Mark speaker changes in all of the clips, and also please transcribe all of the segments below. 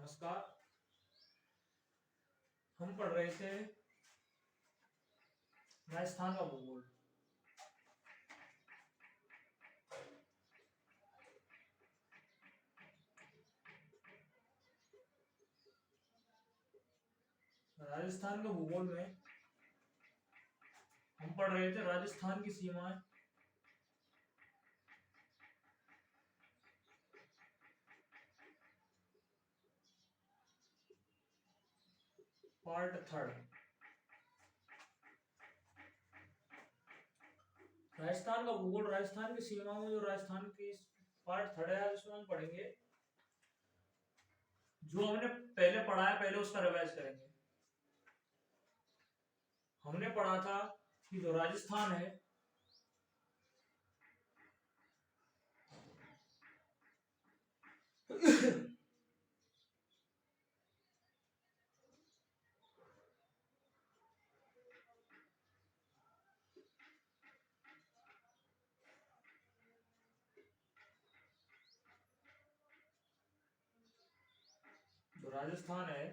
Speaker 1: नमस्कार। हम पढ़ रहे थे राजस्थान का भूगोल। राजस्थान के भूगोल में हम पढ़ रहे थे राजस्थान की सीमाएं। Part third. राजस्थान का भूगोल, राजस्थान की सीमाओं में जो राजस्थान की पार्ट थर्ड है, जिसमें हम पढ़ेंगे जो हमने पहले पढ़ा है, पहले उसका रिवाइज करेंगे। हमने पढ़ा था कि जो राजस्थान है जो राजस्थान है,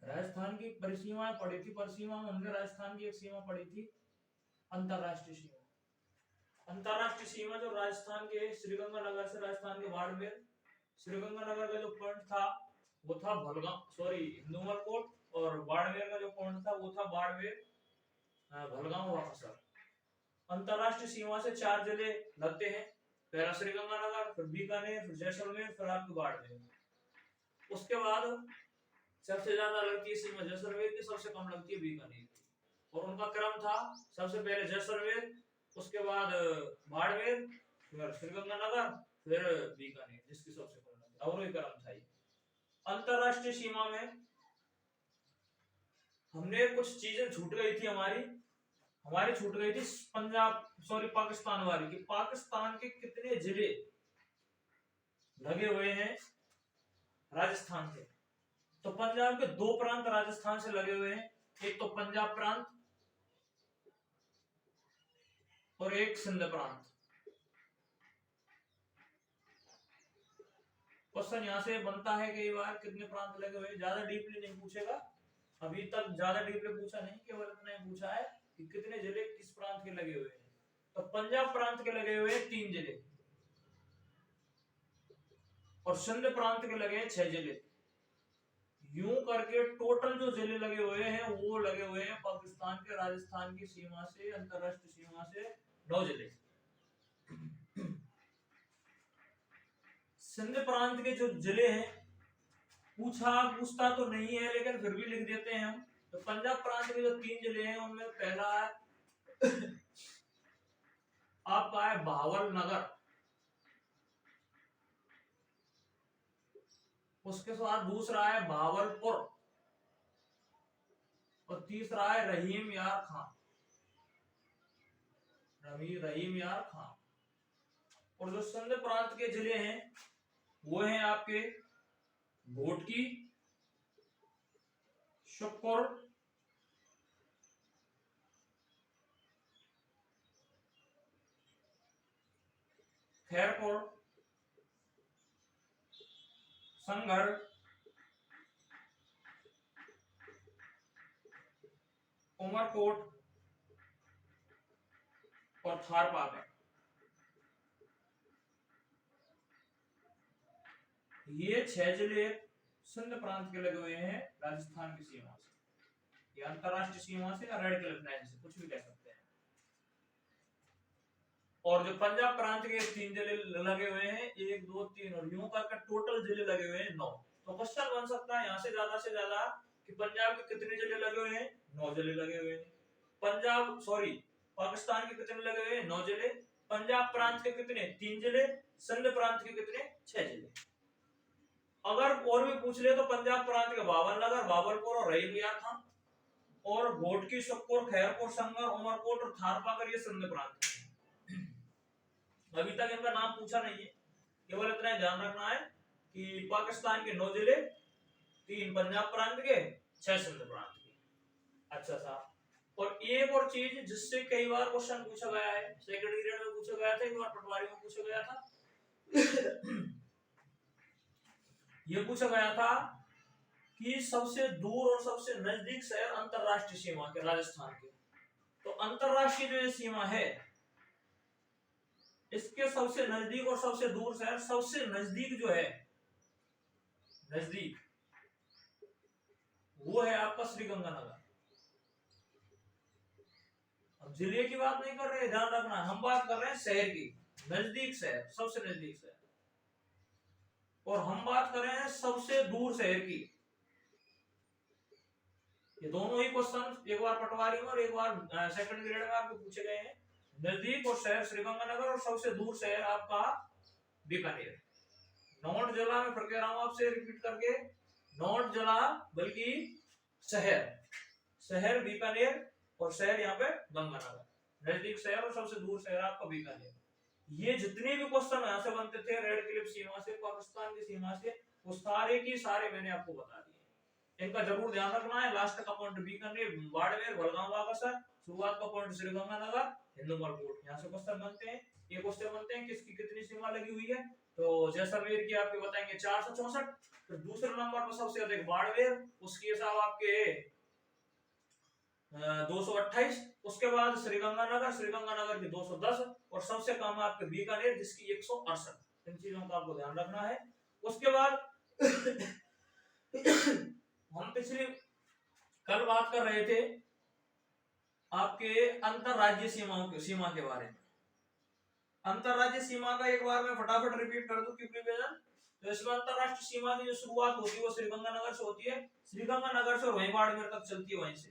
Speaker 1: राजस्थान की परिसीमाएं पढ़ी थी। परिसीमा में हमने राजस्थान की एक सीमा पढ़ी थी, अंतरराष्ट्रीय सीमा। अंतरराष्ट्रीय सीमा जो राजस्थान के श्रीगंगानगर से राजस्थान के बाड़मेर, श्रीगंगानगर का जो पॉइंट था वो था नुमलकोट, और बाड़मेर का जो पॉइंट था वो था बाड़मेर भलगांव वापसर। अंतरराष्ट्रीय सीमा से 4 जिले लगते हैं, पहला श्रीगंगानगर, फिर बीकानेर, फिर जैसलमेर, फिर आपके बाड़मेर। उसके बाद सबसे ज्यादा लगती है सीमा जैसलमेर की, सबसे कम लगती है बीकानेर की। और उनका क्रम था, सबसे पहले जैसलमेर, उसके बाद बाड़मेर, फिर श्रीगंगानगर, फिर बीकानेर, जिसकी सबसे कम लगती है। और क्रम था ये। अंतरराष्ट्रीय सीमा में हमने कुछ चीजें छूट गई थी, हमारी छूट गई थी पाकिस्तान वाली की। पाकिस्तान के कितने जिले लगे हुए हैं राजस्थान से? तो पंजाब के 2 प्रांत राजस्थान से लगे हुए हैं, एक तो पंजाब प्रांत और एक सिंध प्रांत। क्वेश्चन यहां से बनता है कई बार, कितने प्रांत लगे हुए हैं। ज्यादा डीपली नहीं पूछेगा, अभी तक ज्यादा डीपली पूछा नहीं, केवल इतना ही पूछा है कि कितने जिले किस प्रांत के लगे हुए हैं। तो पंजाब प्रांत के लगे हुए हैं 3 जिले, और सिंध प्रांत के लगे हैं 6 जिले। यूं करके टोटल जो जिले लगे हुए हैं वो लगे हुए हैं पाकिस्तान के राजस्थान की सीमा से, अंतरराष्ट्रीय सीमा से 9 जिले। सिंध प्रांत के जो जिले हैं, पूछता तो नहीं है लेकिन फिर भी लिख देते हैं हम। तो पंजाब प्रांत के जो 3 जिले हैं उनमें पहला है आपका है बहावलनगर, उसके बाद दूसरा है भावलपुर, और तीसरा है रहीम यार खां। और जो सिंध प्रांत के जिले हैं वो हैं आपके घोटकी, शुक्र, खैरपुर, संगढ़, उमरकोट और थारपाकर। ये 6 जिले सिंध प्रांत के लगे हुए हैं राजस्थान की सीमा से, या अंतरराष्ट्रीय सीमा से, या रेड क्लिफ लाइन से, कुछ भी कह सकते हैं। और जो पंजाब प्रांत के 3 जिले लगे हुए हैं, 1 2 3, और यूं करके टोटल जिले लगे हुए हैं 9। तो क्वेश्चन बन सकता है यहां से ज्यादा कि पंजाब के कितने जिले लगे हुए हैं? 9 जिले लगे हुए हैं। पाकिस्तान के कितने लगे हुए हैं? 9 जिले। पंजाब प्रांत के कितने? 3 जिले। सिंध प्रांत के कितने? 6 जिले। अगर और भी पूछ ले तो पंजाब प्रांत के भावलनगर, भावलपुर और रहीम खां, और घोटकी, शुक्र, खैरपुर, संगढ़, उमरकोट और थारपाकर, ये सिंध प्रांत। अभी तक इनका नाम पूछा नहीं है, केवल इतना ध्यान रखना है कि पाकिस्तान के 9 जिले, 3 पंजाब प्रांत के, 6 सिंध प्रांत के। अच्छा साहब, और एक और चीज जिससे कई बार क्वेश्चन पूछा गया है, सेकेंडरी ग्रेड में पूछा गया था, एक बार पटवारी में पूछा गया था ये पूछा गया था कि सबसे दूर और सबसे नजदीक शहर अंतरराष्ट्रीय सीमा के राजस्थान के। तो अंतरराष्ट्रीय जो ये सीमा है, इसके सबसे नजदीक और सबसे दूर शहर, सबसे नजदीक जो है, नजदीक वो है आपका श्रीगंगानगर। अब जिले की बात नहीं कर रहे, ध्यान रखना, हम बात कर रहे हैं शहर की, नजदीक शहर, सबसे नजदीक शहर। और हम बात कर रहे हैं सबसे दूर शहर की। ये दोनों ही क्वेश्चन एक बार पटवारी में और एक बार सेकंड ग्रेड में आपको पूछे गए हैं। नजदीक और शहर श्रीगंगानगर और सबसे दूर शहर आपका बीकानेर। नोट जला, मैं फिर कह रहा हूं आपसे रिपीट करके, नोट जला बल्कि शहर, शहर बीकानेर और शहर यहाँ पे गंगानगर। नजदीक शहर और सबसे दूर शहर आपका बीकानेर। ये जितने भी क्वेश्चन यहाँ से बनते थे रेड क्लिफ सीमा से, पाकिस्तान की सीमा से, वो सारे की सारे मैंने आपको बता दिए। इनका जरूर ध्यान रखना है। लास्ट का पॉइंट बीकानेर, बाड़मेर, बलगाम, बागेश्वर, शुरुआत का पॉइंट श्रीगंगानगर, हिंदुमल कोट। यहाँ से क्वेश्चन बनते हैं। ये क्वेश्चन बनते हैं किसकी कितनी सीमा लगी हुई है। तो जैसलमेर की आपके बताएंगे 464, फिर दूसरे नंबर पर सबसे अधिक बाड़मेर, उसकी हिसाब आपके 228, उसके बाद श्रीगंगानगर, श्रीगंगानगर की 210, और सबसे कम है आपके बीकानेर जिसकी 168। इन चीजों का आपको ध्यान रखना है। उसके बाद हम पिछली कल बात कर रहे थे आपके अंतरराज्यीय सीमा के बारे में। अंतरराज्यीय सीमा का एक बार मैं फटाफट रिपीट कर दूं क्योंकि तो इसमें अंतरराष्ट्रीय सीमा की जो शुरुआत होती है वो श्रीगंगानगर से होती है, श्रीगंगानगर से और वहीं बाड़मेर तक चलती है वहीं से।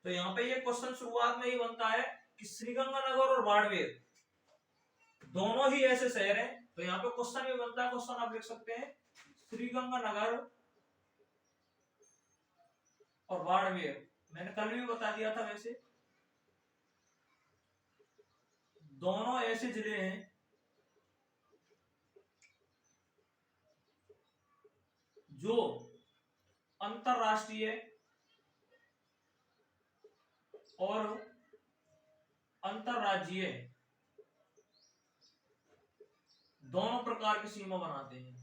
Speaker 1: तो यहाँ पे ये क्वेश्चन शुरुआत में ही बनता है कि श्रीगंगानगर और बाड़मेर दोनों ही ऐसे शहर हैं। तो यहाँ पे क्वेश्चन भी बनता है, क्वेश्चन आप लिख सकते हैं श्रीगंगानगर और बाड़मेर। मैंने कल भी बता दिया था, वैसे दोनों ऐसे जिले हैं जो अंतरराष्ट्रीय और अंतरराज्यीय दोनों प्रकार की सीमा बनाते हैं।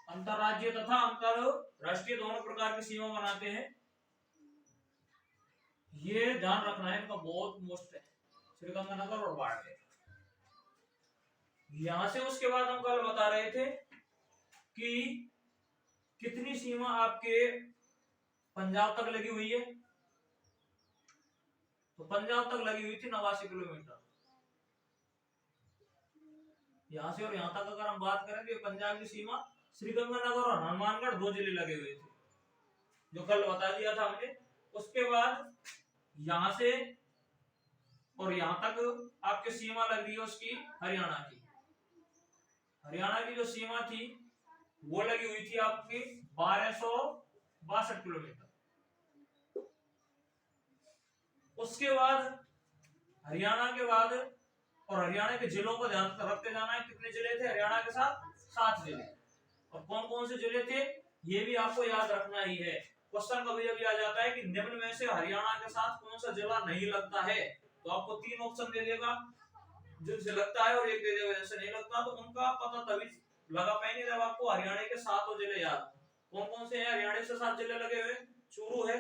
Speaker 1: अंतरराज्यीय तथा अंतरराष्ट्रीय दोनों प्रकार की सीमा बनाते हैं। ये ध्यान रखना है, इनका बहुत मोस्ट है, श्रीगंगानगर और बाड़मेर। यहां से उसके बाद हम कल बता रहे थे कि कितनी सीमा आपके पंजाब तक लगी हुई है। तो पंजाब तक लगी हुई थी 89 किलोमीटर। यहां से और यहां तक अगर हम बात करें तो पंजाब की सीमा, श्रीगंगानगर और हनुमानगढ़ दो जिले लगे हुए थे जो कल बता दिया था हमने। उसके बाद यहां से और यहां तक आपकी सीमा लग रही है उसकी हरियाणा की। हरियाणा की जो सीमा थी वो लगी हुई थी आपकी 1262 किलोमीटर। उसके बाद हरियाणा के बाद, और हरियाणा के जिलों को ध्यान रखते जाना है, कितने जिले थे हरियाणा के साथ? 7 जिले। और कौन कौन से जिले थे ये भी आपको याद रखना ही है। क्वेश्चन कभी कभी आ जाता है कि निम्न में से हरियाणा के साथ कौन सा जिला नहीं लगता है, तो आपको 3 ऑप्शन दे देगा, जिनसे लगता है और एक दे देगा जिनसे नहीं लगता। तो उनका पता तभी लगा पाएंगे जब आपको हरियाणा के 7 जिले याद। कौन कौन से हैं हरियाणा से 7 जिले लगे हुए? चूरू है,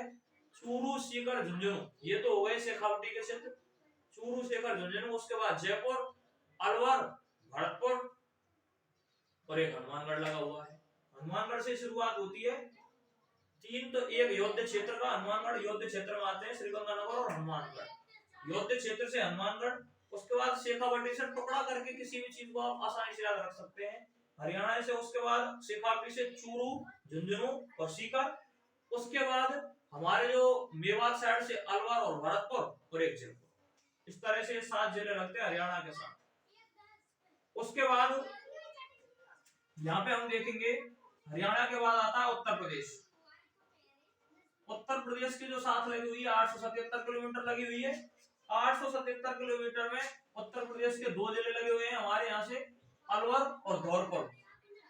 Speaker 1: चूरू, सीकर, झुंझुनू, ये तो हो गए शेखावटी के क्षेत्र, चूरू, सीकर, झुंझुनू। उसके बाद जयपुर, अलवर, भरतपुर और एक हनुमानगढ़ लगा हुआ है। हनुमानगढ़ से शुरुआत होती है 3, तो एक योद्ध क्षेत्र का, हनुमानगढ़ योद्ध क्षेत्र में आते हैं श्रीगंगानगर और हनुमानगढ़। योद्ध क्षेत्र से हनुमानगढ़, उसके बाद शेखावटी से टुकड़ा करके किसी भी चीज को आप आसानी से याद रख सकते हैं। हरियाणा से उसके बाद शेखावटी से चूरू, झुंझुनू और सीकर। उसके बाद हमारे जो मेवात साइड से अलवर और भरतपुर और एक जयपुर। इस तरह से 7 जिले लगते हैं हरियाणा के साथ। उसके बाद यहाँ पे हम देखेंगे हरियाणा के बाद आता है उत्तर प्रदेश। उत्तर प्रदेश की जो साथ लगी हुई है 877 किलोमीटर लगी हुई है। 877 किलोमीटर में उत्तर प्रदेश के 2 जिले लगे हुए हैं हमारे यहाँ से, अलवर और धौलपुर।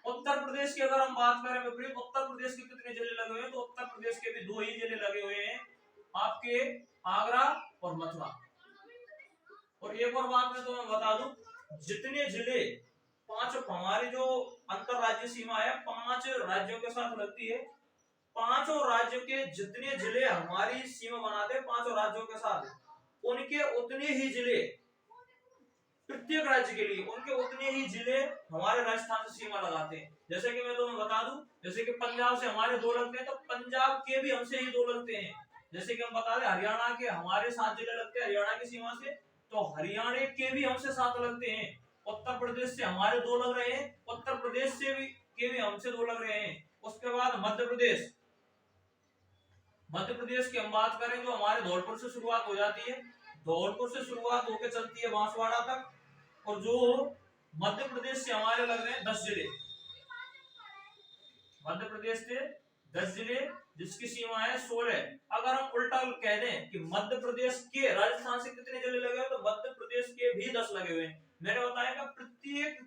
Speaker 1: उत्तर प्रदेश की अगर हम बात करें विपरीत, उत्तर प्रदेश के कितने जिले लगे हुए हैं, तो उत्तर प्रदेश के भी 2 ही जिले लगे हुए हैं आपके, आगरा और मथुरा। बात मैं तुम्हें बता दूं, जितने जिले, 5 हमारी जो अंतरराज्यीय सीमा है 5 राज्यों के साथ लगती है, 5 राज्यों के जितने जिले हमारी सीमा बनाते हैं 5 राज्यों के साथ, उनके उतने ही जिले, प्रत्येक राज्य के लिए उनके उतने ही जिले हमारे राजस्थान से सीमा लगाते हैं। जैसे कि मैं तुम्हें बता दूं, जैसे कि पंजाब से हमारे 2 लगते हैं, तो पंजाब के भी हमसे ही 2 लगते हैं। जैसे कि हम बता दें हरियाणा के हमारे 7 जिले लगते हैं हरियाणा की सीमा से, तो हरियाणा के भी हमसे 7 लगते हैं। उत्तर प्रदेश से हमारे 2 लग रहे हैं, उत्तर प्रदेश से भी के भी हमसे 2 लग रहे हैं। उसके बाद मध्य प्रदेश, मध्य प्रदेश की हम बात करें जो हमारे धौलपुर से शुरुआत हो जाती है, धौलपुर से शुरुआत होकर चलती है बांसवाड़ा तक, और जो मध्य प्रदेश से हमारे लग रहे हैं 10 जिले, मध्य प्रदेश से 10 जिले जिसकी सीमा है 16। अगर हम उल्टा कह दें कि मध्य प्रदेश के राजस्थान से कितने जिले लगे हुए, तो मध्य प्रदेश के भी 10 लगे हुए हैं। मैंने बताया कि प्रत्येक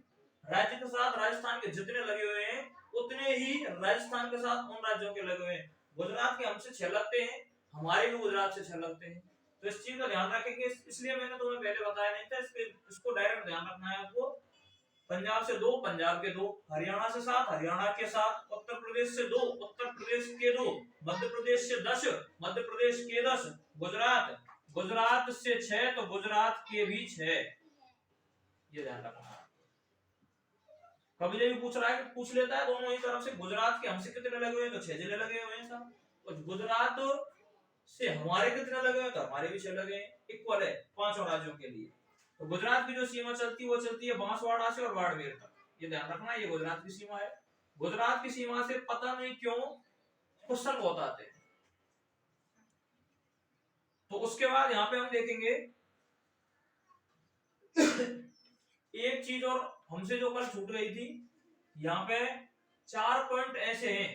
Speaker 1: राज्य के साथ राजस्थान के जितने लगे हुए हैं उतने ही राजस्थान के साथ उन राज्यों के लगे हुए हैं। गुजरात के हमसे 6 लगते हैं, हमारे भी गुजरात से 6 लगते हैं, तो इस चीज का ध्यान रखेंगे। इसलिए मैंने तुम्हें पहले बताया नहीं था, इसको डायरेक्ट ध्यान रखना है आपको। पंजाब से 2, पंजाब के 2, हरियाणा से 7, हरियाणा के 7, उत्तर प्रदेश से 2, उत्तर प्रदेश के 2, मध्य प्रदेश से 10, मध्य प्रदेश के 10, गुजरात, गुजरात से 6, तो गुजरात के भी 6, ये ध्यान रखना। कभी जब पूछ रहा है, पूछ लेता है दोनों ही तरफ से, गुजरात के हमसे कितने लगे हुए हैं, तो 6 जिले लगे हुए हैं साहब, और गुजरात से हमारे कितने लगे हुए, तो हमारे भी 6 लगे हैं, इक्वल है 5 राज्यों के लिए। तो गुजरात की जो सीमा चलती है वो चलती है बांसवाड़ा से और बाड़मेर तक, ये ध्यान रखना, ये गुजरात की सीमा है। गुजरात की सीमा से पता नहीं क्यों क्वेश्चन बहुत आते हैं। तो उसके बाद यहाँ पे हम देखेंगे एक चीज और हमसे जो कल छूट गई थी, यहाँ पे 4 पॉइंट ऐसे हैं।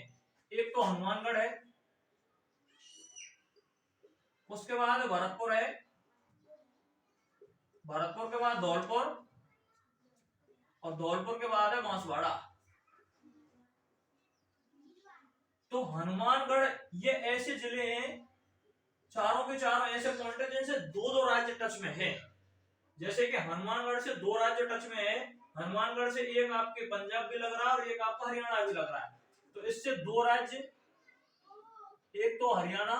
Speaker 1: एक तो हनुमानगढ़ है, उसके बाद भरतपुर है, भरतपुर के बाद धौलपुर, और धौलपुर के बाद है बांसवाड़ा। तो हनुमानगढ़, ये ऐसे जिले हैं, चारों के चारों ऐसे पॉइंट है जिनसे 2-2 राज्य टच में है। जैसे कि हनुमानगढ़ से 2 राज्य टच में है, हनुमानगढ़ से एक आपके पंजाब भी लग रहा है और एक आपका हरियाणा भी लग रहा है, तो इससे 2 राज्य, एक तो हरियाणा,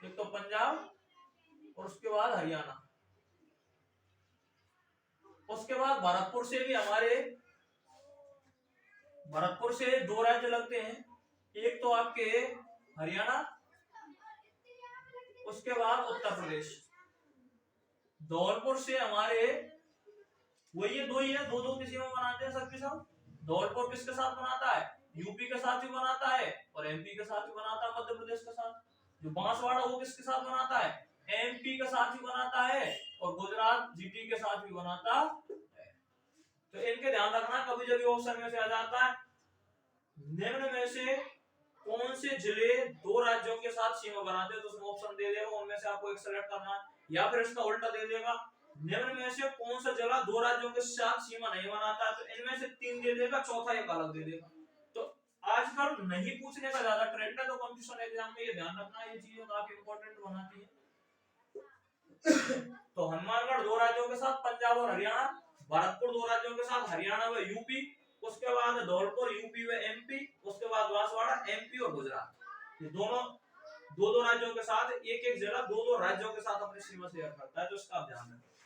Speaker 1: एक तो पंजाब, और उसके बाद हरियाणा। उसके बाद भरतपुर से भी हमारे, भरतपुर से 2 राज्य लगते हैं, एक तो आपके हरियाणा, उसके बाद उत्तर प्रदेश। धौलपुर से हमारे वही 2 ही है, 2-2 की सीमा बनाते हैं सबके साथ। धौलपुर किसके साथ बनाता है, यूपी के साथ भी बनाता है और एमपी के साथ भी बनाता है, मध्य प्रदेश के साथ। जो बांसवाड़ा वो किसके साथ बनाता है, एमपी के साथ भी बनाता है और गुजरात जीटी के साथ भी बनाता है। तो इनके ध्यान रखना, कभी जब ऑप्शन में से आ जाता है निम्न में से कौन से जिले 2 राज्यों के साथ सीमा बनाते हैं, तो उसमें ऑप्शन दे देगा, उनमें से आपको एक सेलेक्ट करना है, या फिर इसका उल्टा दे देगा, निम्न में से कौन सा जिला 2 राज्यों के साथ सीमा नहीं बनाता, तो इनमें से 3 दे देगा, चौथा एक अलग दे देगा। तो आजकल नहीं पूछने का ज्यादा ट्रेंड है, तो कंपटीशन एग्जाम में ये ध्यान रखना, ये चीजें काफी इंपॉर्टेंट बनाती है। तो हनुमानगढ़ 2 राज्यों के साथ पंजाब और हरियाणा, भरतपुर 2 राज्यों के साथ हरियाणा व यूपी, उसके बाद धौलपुर यूपी व एमपी, उसके बाद बांसवाड़ा एमपी और गुजरात। ये दोनों 2-2 राज्यों के साथ, एक-एक जिला 2-2 राज्यों के साथ अपनी सीमा शेयर करता है, तो इसका ध्यान रखें।